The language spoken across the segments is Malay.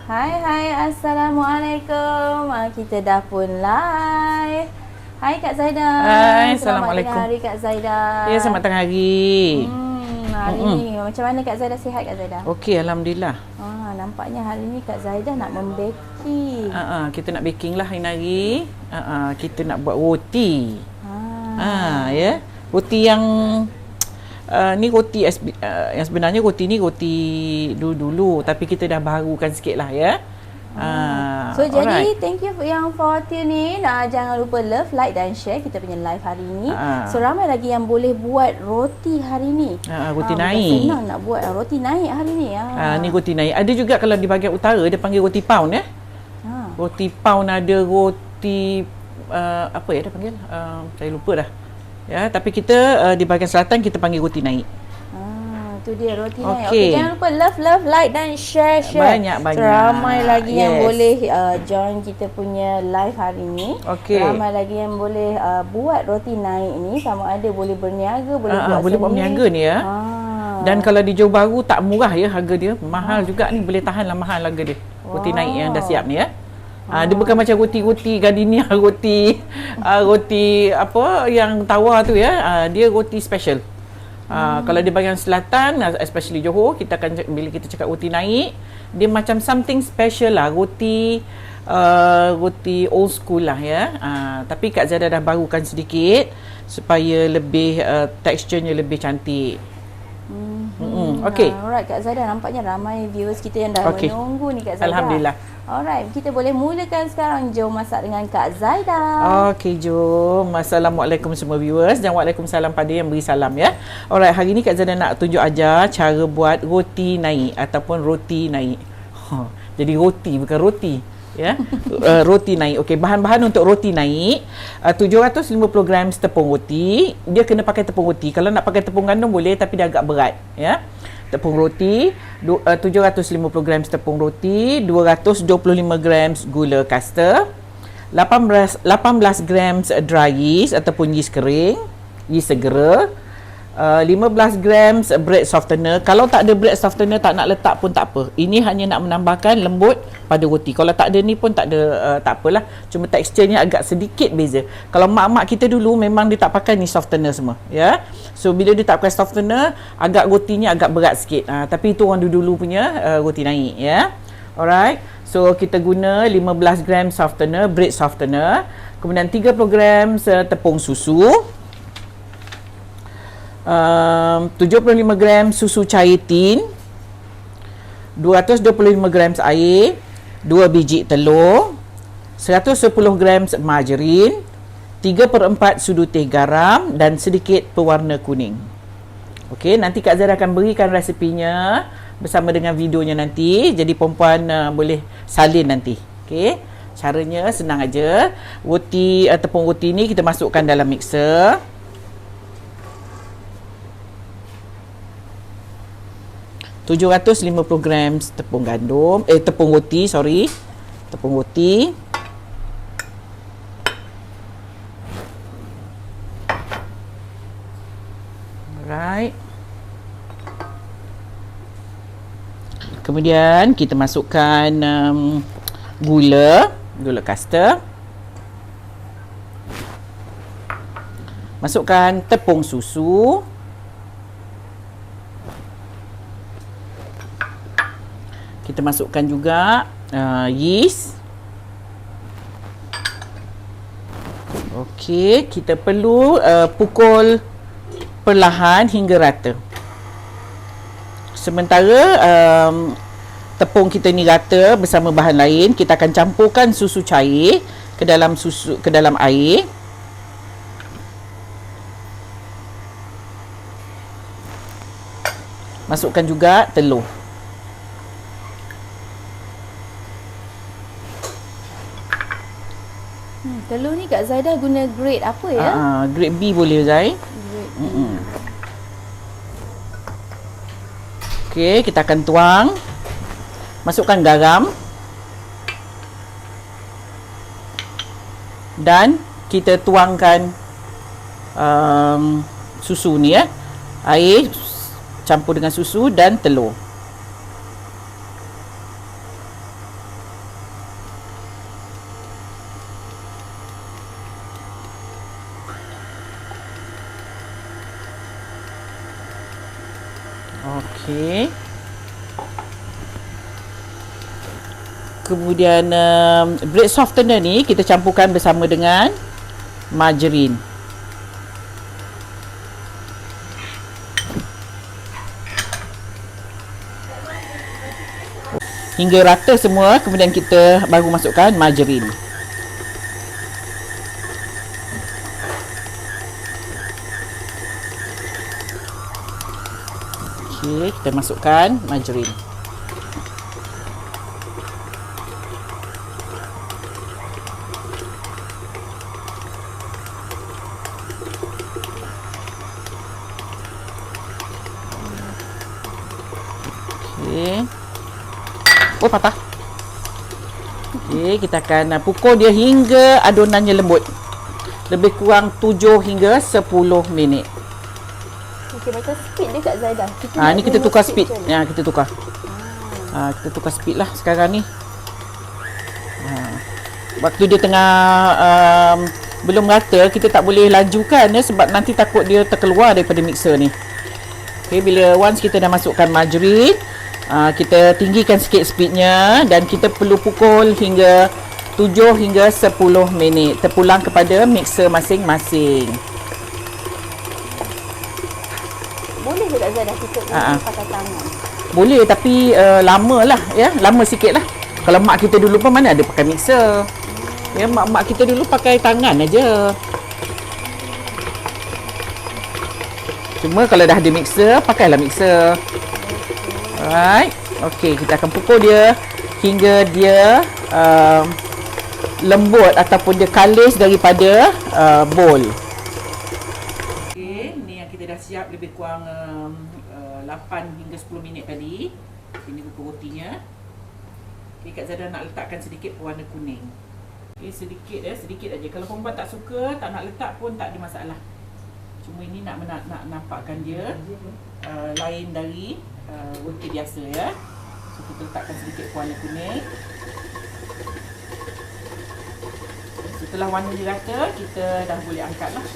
Hai, Assalamualaikum. Kita dah pun live. Hai Kak Zaida. Hai, Selamat Assalamualaikum. tengah hari Kak Zaida. Ya, selamat tengah hari. Hari ni macam mana Kak Zaida, sihat Kak Zaida? Okey, Alhamdulillah. Nampaknya hari ni Kak Zaida nak membaking. Kita nak baking lah hari. Kita nak buat roti. Ya. Roti yang ni roti yang sebenarnya roti ni roti dulu tapi kita dah baharukan sikit lah ya. So jadi thank you yang for tune in. Jangan lupa love, like dan share kita punya live hari ni. So ramai lagi yang boleh buat roti hari ni. Roti naik. Senang nak buat roti naik hari ni. Ni roti naik. Ada juga kalau di bahagian utara dia panggil roti pound ya. Roti pound, ada roti apa ya dia panggil? Saya lupa dah. Ya, tapi kita di bahagian selatan kita panggil roti naik. Tu dia roti naik. Okey, jangan lupa love, like dan share. Banyak. Ramai lagi yang boleh join kita punya live hari ni. Ramai lagi yang boleh buat roti naik ni, sama ada boleh berniaga, boleh buat boleh buat berniaga ni ya. Dan kalau di Johor Bahru tak murah ya harga dia, mahal juga ni, boleh tahanlah mahal harga dia. Roti naik yang dah siap ni ya. Dia bukan macam roti-roti gardenia, roti apa yang tawar tu ya. Dia roti special. Kalau di bahagian selatan, especially Johor, kita akan, bila kita cakap roti naik, dia macam something special lah, roti old school lah ya. Tapi Kak Zaida dah barukan sedikit supaya lebih teksturnya lebih cantik. Okey. Alright Kak Zaida, nampaknya ramai viewers kita yang dah menunggu ni Kak Zaida. Alhamdulillah. Alright, kita boleh mulakan sekarang. Jom masak dengan Kak Zaida. Okey, jom. Assalamualaikum semua viewers dan waalaikumsalam pada yang beri salam ya. Alright, hari ni Kak Zaida nak tunjuk ajar cara buat roti naik ataupun roti naik. Jadi roti bukan roti ya. Roti naik. Okey, bahan-bahan untuk roti naik, 750 gram tepung roti. Dia kena pakai tepung roti. Kalau nak pakai tepung gandum boleh, tapi dia agak berat ya. Tepung roti, 750 gram tepung roti, 225 gram gula caster, 18 gram dry yeast ataupun yeast kering, yeast segera, 15 gram bread softener. Kalau tak ada bread softener, tak nak letak pun tak apa. Ini hanya nak menambahkan lembut pada roti. Kalau tak ada ni pun tak ada, tak apalah. Cuma teksturnya agak sedikit beza. Kalau mak-mak kita dulu memang dia tak pakai ni softener semua, ya. So bila dia tak pakai softener, agak rotinya agak berat sikit. Tapi itu orang dulu punya roti naik, ya. Alright. So kita guna 15 gram softener, bread softener. Kemudian 30 gram tepung susu. 75 gram susu cair tin, 225 gram air, 2 biji telur, 110 gram margarin, 3/4 sudu teh garam dan sedikit pewarna kuning. Okey, nanti Kak Zaida akan berikan resepinya bersama dengan videonya nanti. Jadi perempuan boleh salin nanti. Okey, caranya senang aja. Roti tepung roti ni kita masukkan dalam mixer. $750 gram tepung gandum, tepung roti, tepung roti. Alright. Kemudian kita masukkan gula caster. Masukkan tepung susu. Kita masukkan juga yeast. Okey, kita perlu pukul perlahan hingga rata. Sementara tepung kita ni rata bersama bahan lain, kita akan campurkan susu cair ke dalam air. Masukkan juga telur. Telur ni Kak Zaida guna grade apa ya? Grade B boleh Zai. Okey, kita akan tuang. Masukkan garam. Dan kita tuangkan susu ni ya. Air campur dengan susu dan telur. Okey. Kemudian bread softener ni kita campurkan bersama dengan margarin. Hingga rata semua, kemudian kita baru masukkan margarin. Okey, kita masukkan margarin. Okey. Oh, patah. Okey, kita akan pukul dia hingga adonannya lembut. Lebih kurang 7 hingga 10 minit. Okey, macam speed dia Kak Zaidah. Ni kita tukar speed. Ya, kita tukar. Kita tukar speed lah sekarang ni. Waktu dia tengah belum rata, kita tak boleh lajukan ya, sebab nanti takut dia terkeluar daripada mixer ni. Okey, bila once kita dah masukkan margarin, kita tinggikan sikit speednya dan kita perlu pukul hingga 7 hingga 10 minit. Terpulang kepada mixer masing-masing. Boleh ke Kak Zaidah kita pakai tangan? Boleh, tapi lama lah ya, lama sikit lah. Kalau mak kita dulu pun mana ada pakai mixer. Ya, mak kita dulu pakai tangan aja. Cuma kalau dah ada mixer, pakailah mixer. Alright. Okey, kita akan pukul dia hingga dia lembut ataupun dia kalis daripada bowl. Okey, ni yang kita dah siap lebih kurang 8 hingga 10 minit tadi. Ini pukul rotinya. Okey, Kak Zaidah nak letakkan sedikit pewarna kuning. Okey, sedikit aja. Kalau perempuan tak suka, tak nak letak pun tak ada masalah. Cuma ini nak nampakkan dia lain dari roti biasa ya. So kita letakkan sedikit pewarna kuning. Setelah warna dia rata, kita dah boleh angkat lah.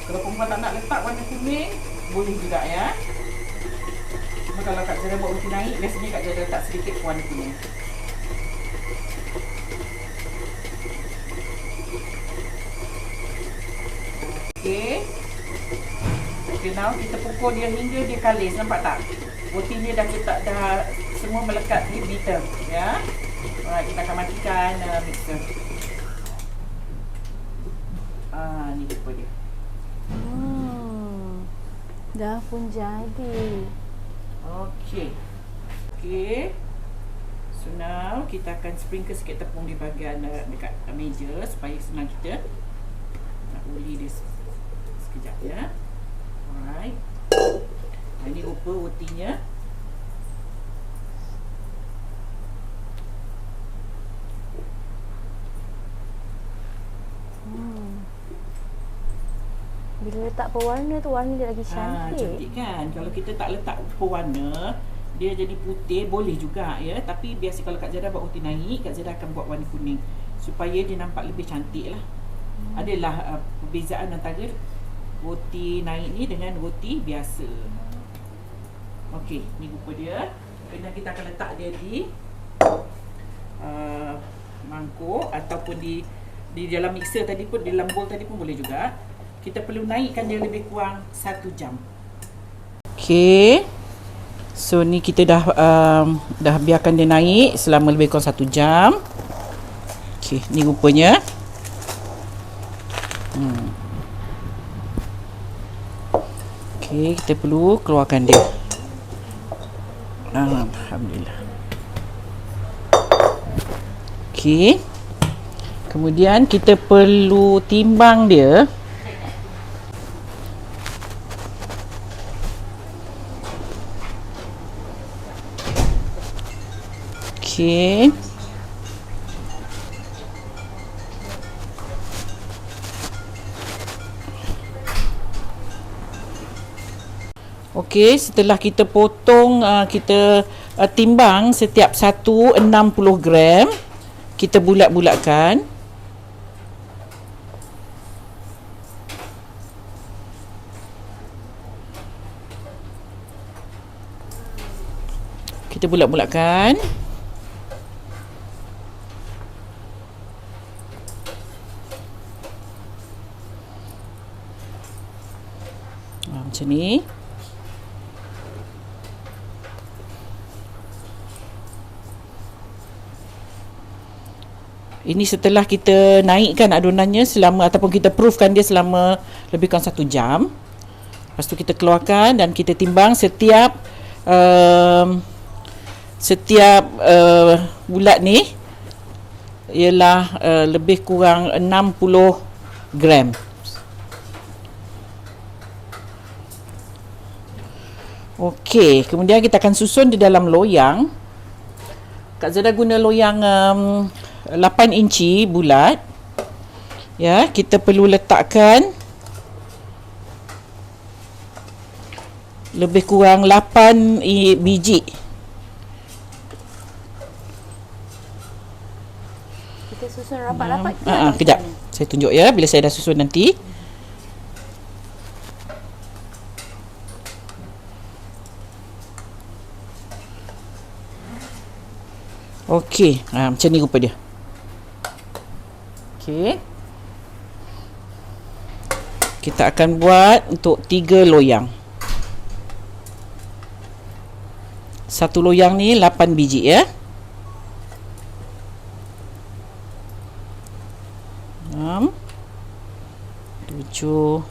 Kalau perempuan tak nak letak warna kuning, boleh juga ya. Cuma kalau Kak Zaidah buat roti naik, biasanya Kak Zaidah letak sedikit warna kuning. Okey. Okey, now kita pukul dia hingga dia kalis, nampak tak? Roti dia dah cetak, dah semua melekat di beater ya. Alright, kita akan matikan mixer. Ni rupa dia. Dah pun jadi. Okey. So now kita akan sprinkle sikit tepung di bahagian dekat meja supaya senang kita nak uli dia sekejap ya. Alright. Ini rupa rotinya. Bila letak pewarna tu, warna dia lagi cantik. Cantik kan? Kalau kita tak letak pewarna, dia jadi putih, boleh juga ya. Tapi biasa kalau Kak Zaidah buat roti naik, Kak Zaidah akan buat warna kuning supaya dia nampak lebih cantik lah. Adalah perbezaan antara roti naik ni dengan roti biasa. Okey, ni rupa dia. Dan kita akan letak dia di mangkuk ataupun di dalam mixer tadi pun, di dalam bowl tadi pun boleh juga. Kita perlu naikkan dia lebih kurang 1 jam. Okey. So ni kita dah biarkan dia naik selama lebih kurang 1 jam. Okey, ni rupanya. Okey, kita perlu keluarkan dia. Alhamdulillah. Okey. Kemudian kita perlu timbang dia. Okey. Okey, setelah kita potong, kita timbang setiap satu 60 gram. Kita bulat-bulatkan. Kita bulat-bulatkan. Macam ni. Ini setelah kita naikkan adonannya selama, ataupun kita proofkan dia selama lebih kurang 1 jam. Lepas tu kita keluarkan dan kita timbang setiap bulat ni ialah lebih kurang 60 gram. Okey, kemudian kita akan susun di dalam loyang. Kak Zada guna loyang 8 inci bulat. Ya, kita perlu letakkan lebih kurang 8 biji. Kita susun rapat-rapat ke? Kejap. Saya tunjuk ya bila saya dah susun nanti. Okey, macam ni rupa dia. Okey. Kita akan buat untuk 3 loyang. Satu loyang ni 8 biji ya. 6 7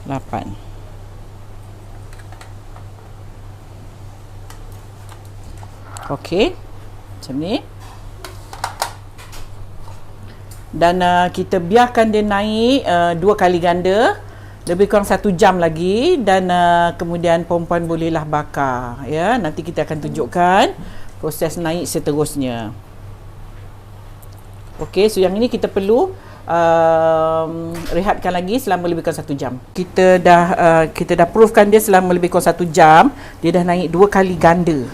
8. Okey. Macam ni. Dan kita biarkan dia naik 2 kali ganda lebih kurang 1 jam lagi, dan kemudian perempuan bolehlah bakar ya. Nanti kita akan tunjukkan proses naik seterusnya. Okey, so yang ini kita perlu rehatkan lagi selama lebih kurang 1 jam. Kita dah proofkan dia selama lebih kurang 1 jam. Dia dah naik 2 kali ganda.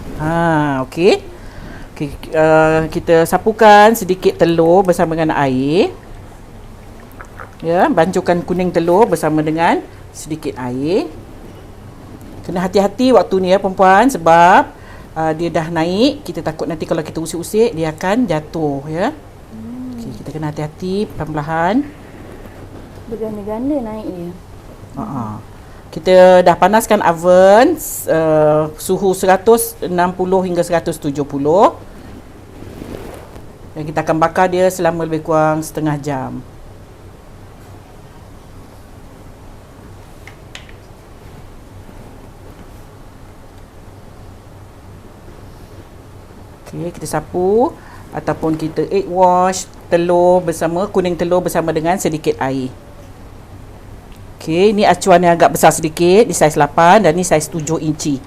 Okey. Kita sapukan sedikit telur bersama dengan air. Ya, bancukan kuning telur bersama dengan sedikit air. Kena hati-hati waktu ni ya perempuan, sebab dia dah naik. Kita takut nanti kalau kita usik-usik dia akan jatuh ya. Okey, kita kena hati-hati, perlahan-lahan. Berganda-ganda naik dia. Kita dah panaskan oven suhu 160 hingga 170. Dan kita akan bakar dia selama lebih kurang setengah jam. Okey, kita sapu ataupun kita egg wash telur bersama, kuning telur bersama dengan sedikit air. Okey, ni acuan yang agak besar sedikit, ni saiz 8 dan ni saiz 7 inci.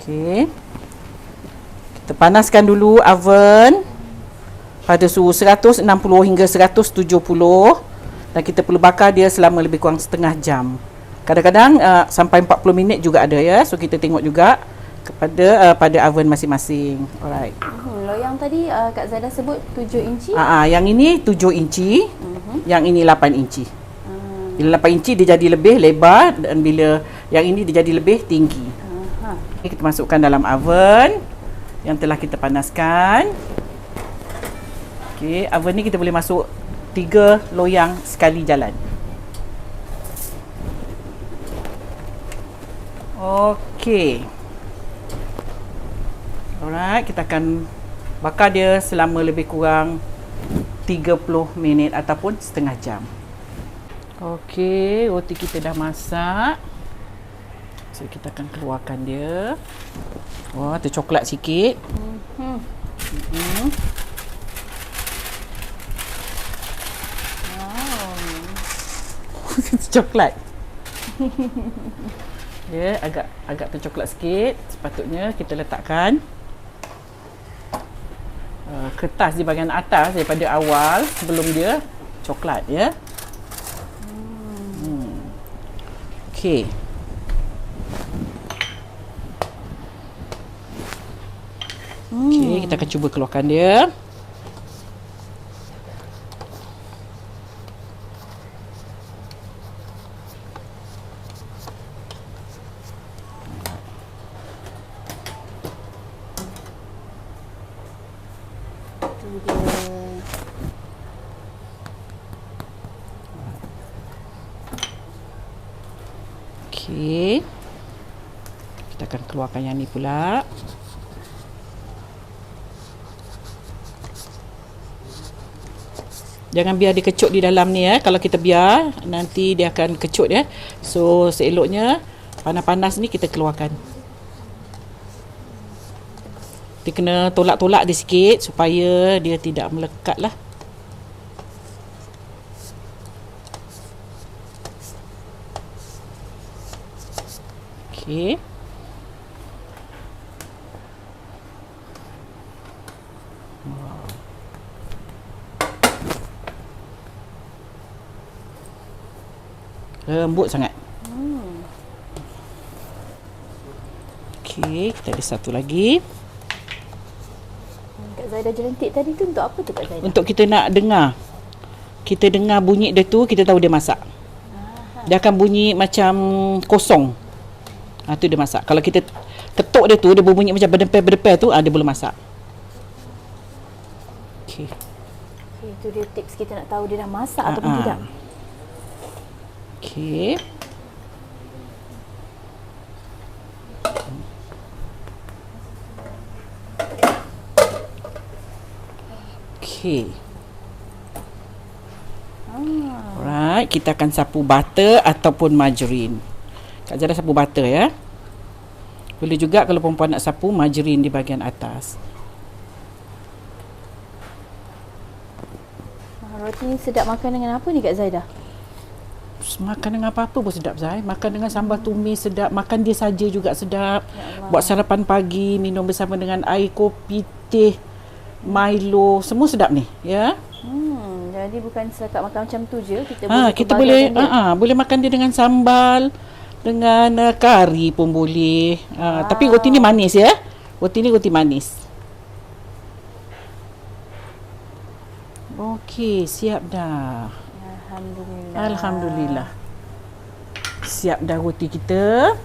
Okey. Kita panaskan dulu oven pada suhu 160 hingga 170 dan kita perlu bakar dia selama lebih kurang setengah jam. Kadang-kadang sampai 40 minit juga ada ya. So kita tengok juga kepada pada oven masing-masing. Alright. Loyang tadi Kak Zada sebut 7 inci. Yang ini 7 inci. Yang ini 8 inci. Bila 8 inci dia jadi lebih lebar, dan bila yang ini dia jadi lebih tinggi. Kita masukkan dalam oven yang telah kita panaskan. Okey, oven ni kita boleh masuk 3 loyang sekali jalan. Okey. Alright, kita akan bakar dia selama lebih kurang 30 minit ataupun setengah jam. Okey, roti kita dah masak. So kita akan keluarkan dia. Wah, tercoklat sikit. Wow. Coklat. Dia agak tercoklat sikit. Sepatutnya kita letakkan kertas di bahagian atas daripada awal sebelum dia coklat, ya. Okey. Okey, kita akan cuba keluarkan dia. Okey. Kita akan keluarkan yang ni pula. Jangan biar dia kecut di dalam ni, ya. Kalau kita biar, nanti dia akan kecut, ya. So, seeloknya panas-panas ni kita keluarkan. Kita kena tolak-tolak dia sikit supaya dia tidak melekat lah. Okey. Lembut sangat. Okey, kita ada satu lagi. Kak Zaidah jelentik tadi tu untuk apa tu Kak Zaidah? Untuk kita nak dengar. Kita dengar bunyi dia tu, kita tahu dia masak. Dia akan bunyi macam kosong. Tu dia masak. Kalau kita ketuk dia tu, dia berbunyi macam berdempel-berdempel tu, dia belum masak. Okey. Okay, itu dia tips kita nak tahu dia dah masak ataupun tidak. Okey. Okey. Alright, kita akan sapu butter ataupun margarine. Kak Zara sapu butter, ya. Boleh juga kalau perempuan nak sapu margarine di bahagian atas. Roti ni sedap makan dengan apa ni Kak Zaidah? Makan dengan apa-apa pun sedap, Zai. Makan dengan sambal tumis sedap. Makan dia saja juga sedap. Ya, buat sarapan pagi, minum bersama dengan air, kopi, teh, Milo, semua sedap ni, ya. Jadi bukan setakat makan macam tu je, kita boleh boleh makan dia dengan sambal, dengan kari pun boleh. Tapi roti ni manis, ya. Roti ni roti manis. Okey, siap dah. Alhamdulillah. Alhamdulillah. Siap dah roti kita.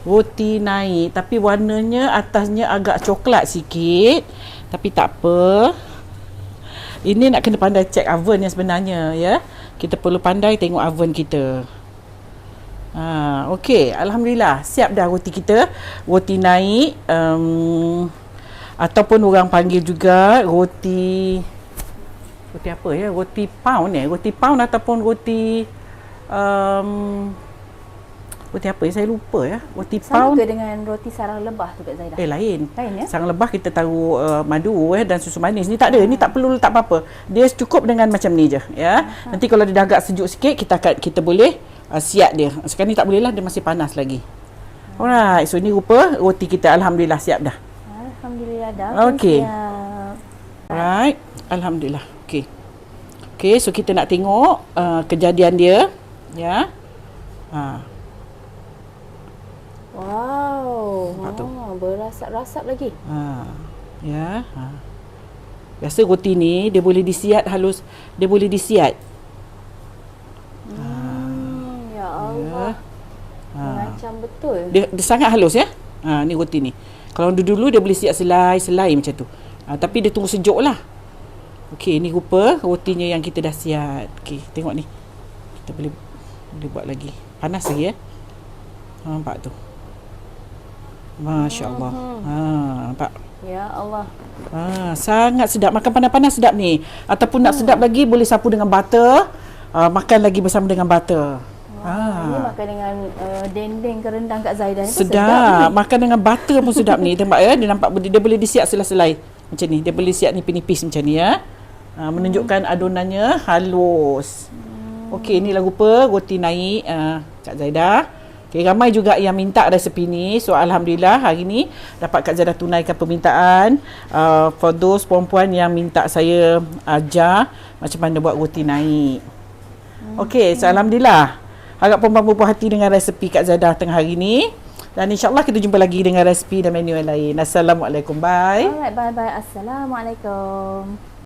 Roti naik, tapi warnanya atasnya agak coklat sikit. Tapi tak apa. Ini nak kena pandai check oven yang sebenarnya, ya. Kita perlu pandai tengok oven kita. Okey, alhamdulillah siap dah roti kita. Roti naik, ataupun orang panggil juga roti apa, ya? Roti pound, ya. Roti pound ataupun roti roti apa, ya? Saya lupa, ya. Roti sama pound ke dengan roti sarang lebah tu Kak Zaidah? Lain, ya? Sarang lebah kita taruh madu, dan susu manis. Ni tak ada. Ni tak perlu letak apa-apa. Dia cukup dengan macam ni je, ya. Nanti kalau dia dah agak sejuk sikit, kita boleh siap dia. Sekarang ni tak boleh lah, dia masih panas lagi. Alright, so ni rupa roti kita. Alhamdulillah siap dah. Alhamdulillah dah. Okey. Siap. Alright, alhamdulillah. Okey, so kita nak tengok kejadian dia, ya. Wow, berasap-rasap lagi. Ya. Biasa roti ni dia boleh disiat halus, dia boleh disiat. Ya Allah. Macam betul. Dia sangat halus, ya. Ni roti ni. Kalau dulu dia boleh siat selai macam tu. Tapi dia tunggu sejuk lah. Okey, ni rupa rotinya yang kita dah siap. Okey, tengok ni. Kita boleh buat lagi. Panas lagi, ya. Nampak tu. Masya Allah. Nampak? Ya Allah. Sangat sedap. Makan panas-panas sedap ni. Ataupun nak sedap lagi, boleh sapu dengan butter. Makan lagi bersama dengan butter. Ini makan dengan dendeng ke rendang Kak Zaidah ni sedap. Makan dengan butter pun sedap ni. Nampak, ya? Dia nampak dia boleh disiap selai-selai. Macam ni. Dia boleh siap nipis-nipis macam ni, ya. Menunjukkan adonannya halus. Okey, inilah rupa roti naik Kak Zaidah. Okay, ramai juga yang minta resepi ni. So alhamdulillah hari ni dapat Kak Zadah tunaikan permintaan. For those perempuan yang minta saya ajar macam mana buat roti naik. Okay, so alhamdulillah. Harap perempuan berpuas hati dengan resepi Kak Zadah tengah hari ni. Dan insyaAllah kita jumpa lagi dengan resepi dan menu yang lain. Assalamualaikum. Bye. Alright, bye-bye. Assalamualaikum.